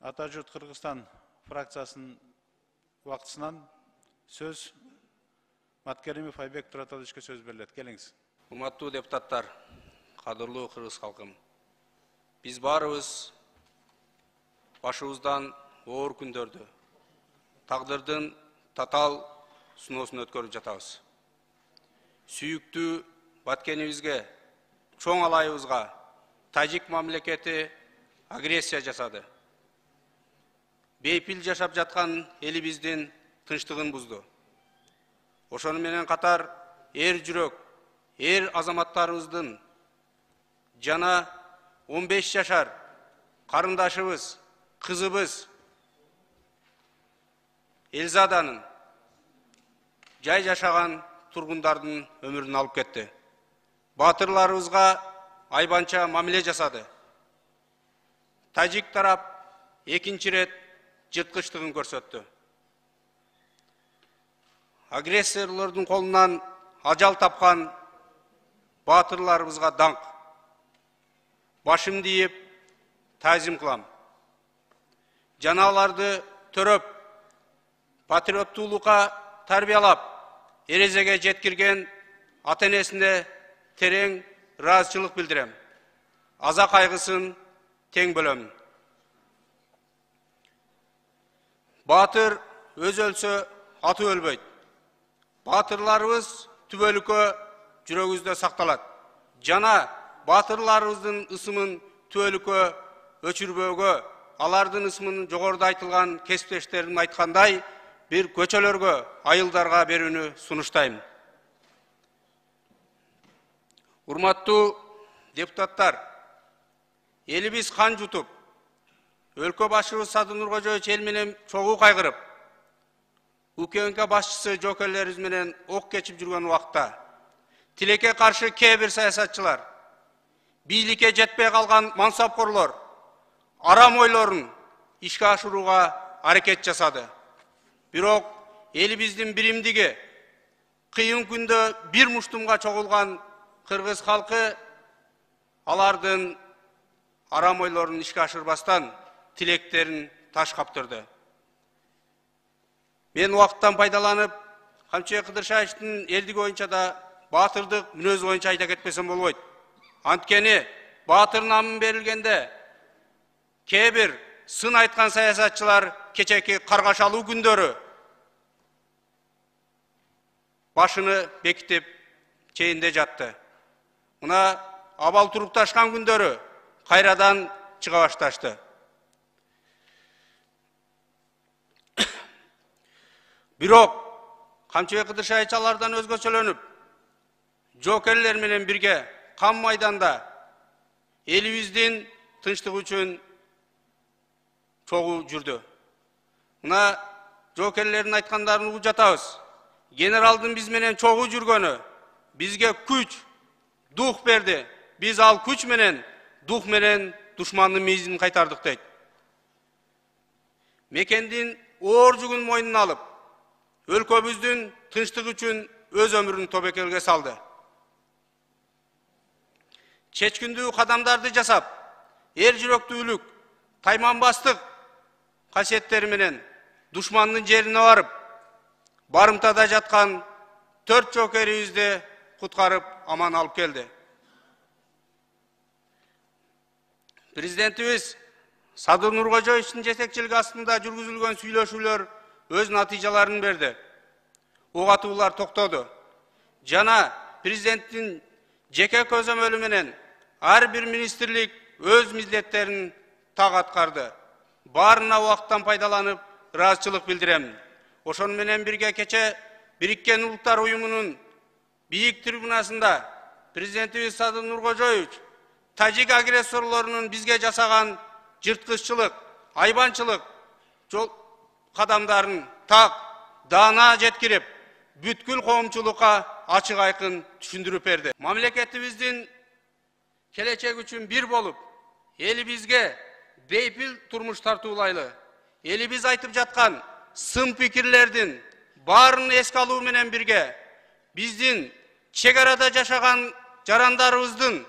Атажұрт Қырғызстан фракциясының вақтысынан сөз Маткеримов Айбек Туратовичке сөз беріледі. Келіңіз. Урматтуу депутаттар, кадырлуу кыргыз халкым. Биз барыбыз башыбыздан оор күндөрдү, тагдырдын татал сыноосун өткөрүп жатабыз. Сүйүктүү баткенибизге, чоң алайыбызга тажик мамлекети агрессия жасады. Бейпил жашап жаткан элибиздин тынчтыгын бузду. Ошону менен катар эр жүрөк, эр азаматтарыбыздын жана 15 жашар карындашыбыз, кызыбыз Элзаданын жай жашаган тургундардын өмүрүн алып кетти. Батырларыбызга айбанча мамиле жасады. Тажик тарап экинчи рет жырткычтыгын көрсөттү. Агрессорлордун колунан ажал тапкан батырларыбызга даңк. Башымды ийип таазим кылам. Жаналарды төрөп, патриоттуулукка тарбиялап, эрезеге жеткирген ата-энесине терең ыраазычылык билдирем. Аза кайгысын тең бөлөм. Батыр өз өлсө, аты өлбөйт. Батырларыбыз түбөлүккө жүрөгүбүздө сакталат. Жана батырларыбыздын ысымын түбөлүккө өчүрбөөгө, алардын ысымын жогоруда айтылган кесиптештерим айткандай, бир көчөлөргө, айылдарга берүүнү сунуштайм. Урматтуу депутаттар, элибиз кан жутуп, өлкө башчыбыз Садыр Нуркожоевич эл менен чогуу кайгырып, УКМК башчысы жоокерлерибиз менен ок кечип жүргөн убакта тилекке каршы кээ бир саясатчылар, бийликке жетпей калган мансапкорлор арам ойлорун ишке ашырууга аракет жасады. Бирок элибиздин биримдиги, кыйын күндө бир муштумга чогулган кыргыз халкы алардын арам ойлорун ишке ашырбастан тилектерин таш каптырды. Мен убакыттан пайдаланып, Камчыбек Кыдыршаевичтин элдиги боюнча да баатырдык мүнөзү боюнча айта кетпесем болбойт. Анткени баатыр намын берилгенде кээ бир сын айткан саясатчылар кечеки каргашалуу күндөрү башыны бекитип чейинде жатты. Мына абал турукташкан күндөрү кайрадан чыга башташты. Бирок Камчыбек Кыдыршаевич алардан өзгөчөлөнүп, жоокерлер менен бирге кам майданда элибиздин тынчтыгы үчүн чогуу жүрдү. Мына жоокерлердин айткандарын угуп жатабыз. Генералдын биз менен чогуу жүргөнү бизге күч, дух берди. Биз ал күч менен, дух менен душмандын мийизин кайтардык дейт. Мекендин оор жүгүн мойнуна алып, өлкөбүздүн тынчтыгы үчүн өз өмүрүн тобокелге салды. Чечкиндүү кадамдарды жасап, эр жүрөктүүлүк, тайманбастык касиеттери менен душмандын жерине барып, барымтада жаткан 4 жоокерибизди куткарып аман алып келди. Президентибиз Садыр Нуркожоевичтин жетекчилиги астында жүргүзүлгөн сүйлөшүүлөр өз натыйжаларын берди. Ок атуулар токтоду. Жана президенттин жеке көзөмөлү менен ар бир министрлик өз милдеттерин так аткарды. Баарына убакыттан пайдаланып ыраазычылык билдирем. Ошону менен бирге кече Бириккен Улуттар Уюмунун бийик трибунасында президентибиз Садыр Нуркожоевич тажик агрессорлорунун бизге жасаган жырткыччылык, айбанчылык жол кадамдарын так даана жеткирип, бүткүл коомчулукка ачык айкын түшүндүрүп берди. Мамлекетибиздин келечеги үчүн бир болуп, элибизге бейпил турмуш тартуулайлы, элибиз айтып жаткан сын пикирлердин баарын эске алуу менен бирге биздин чек арада жашаган жарандарыбыздын,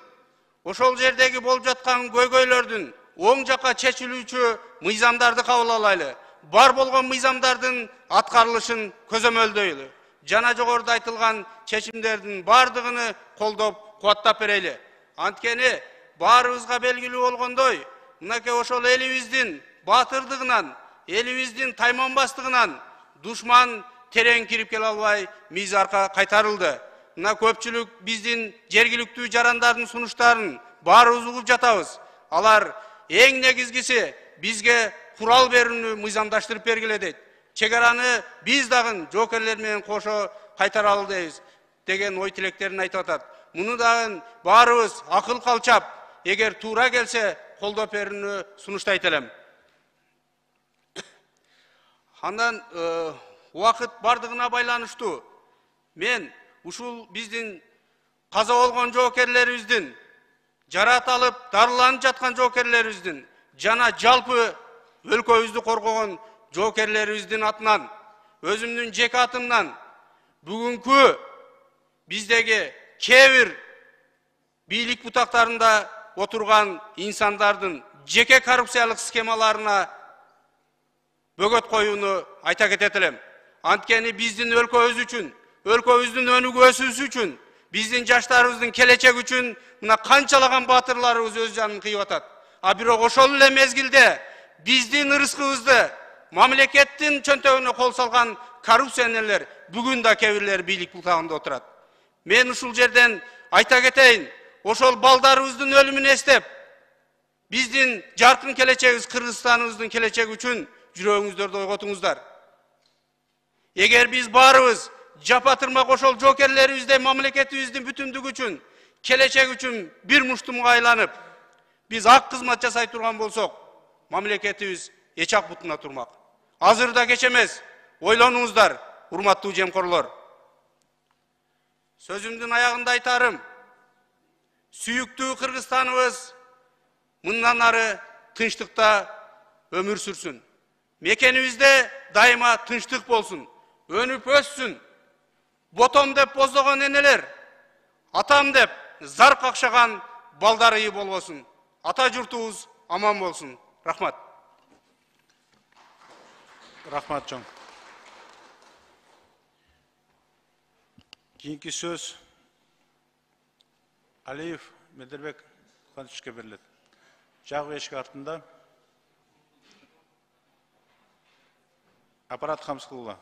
ошол жердеги болуп жаткан көйгөйлөрдүн оң жаққа чечилүүчү мыйзамдарды кабыл алайлы. Бар болгон мыйзамдардын аткарылышын көзөмөлдөйлү. Жана жогоруда айтылган чечимдердин бардыгыны колдоп, кубаттап берели. Анткени баарыбызга белгилүү болгондой, мынакей ошол элибиздин батырдыгынан, элибиздин тайманбастыгынан душман терең кирип келе албай, миз арка кайтарылды. Мына көпчүлүк биздин жергиликтүү жарандардын сунуштарын баарыбыз угуп жатабыз. Алар эң негизгиси бизге курал берүүнү мыйзамдаштырып бергиле дейт. Чегараны биз дагы жоокерлер менен кошо кайтаралы дейбиз деген ой тилектерин айтып атат. Муну дагы баарыбыз акыл калчап, эгер туура келсе колдоп берүүнү сунуштайт элем. Андан убакыт бардыгына байланыштуу мен ушул биздин каза болгон жоокерлерибиздин, жаратылып, дарыланып жаткан жоокерлерибиздин жана жалпы өлкөбүздү коргогон жоокерлерибиздин атынан, өзүмдүн жеке атымдан бүгүнкү биздеги кээ бир бийлик бутактарында отурган инсандардын жеке коррупциялык схемаларына бөгөт коюуну айта кетет элем. Анткени биздин өлкөбүз үчүн, өлкөбүздүн өнүгүү өсүүсү үчүн, биздин жаштарыбыздын келечеги үчүн мына канчалаган батырларыбыз өз жанын кыйып атат. А бирок ошол эле мезгилде биздин ырыскыбызды мамлекеттин чөнтөгүнө кол салган коррупционерлер бүгүн да кээ бирлери бийлик бутагында отурат. Мен ушул жерден айта кетейин, ошол балдарыбыздын өлүмүн эстеп, биздин жаркын келечегибиз, Кыргызстаныбыздын келечеги үчүн жүрөгүңүздөрдү ойготуңуздар. Эгер биз баарыбыз жапа тырмак ошол жоокерлерибиздей мамлекетибиздин бүтүндүгү үчүн, келечеги үчүн бир муштумга айланып, биз ак кызмат жасай турган болсок, мамлекетибиз эчак бутуна турмак. Азырда кеч эмес, ойлонуңуздар, урматтуу жемкорлор. Сөзүмдүн аягында айтарым, сүйүктүү Кыргызстаныбыз мындан ары тынчтыкта өмүр сүрсүн. Мекенибизде дайыма тынчтык болсун, өнүп өссүн. Ботом деп боздогон энелер, атам деп зар какшаган балдар ии болбосун. Ата журтубуз аман болсун. Рахмат. Рахмат чоң. Кийинки сөз Алиев Медербек Кантишке берилет. Жагы эшик артында. Аппарат Камскулова.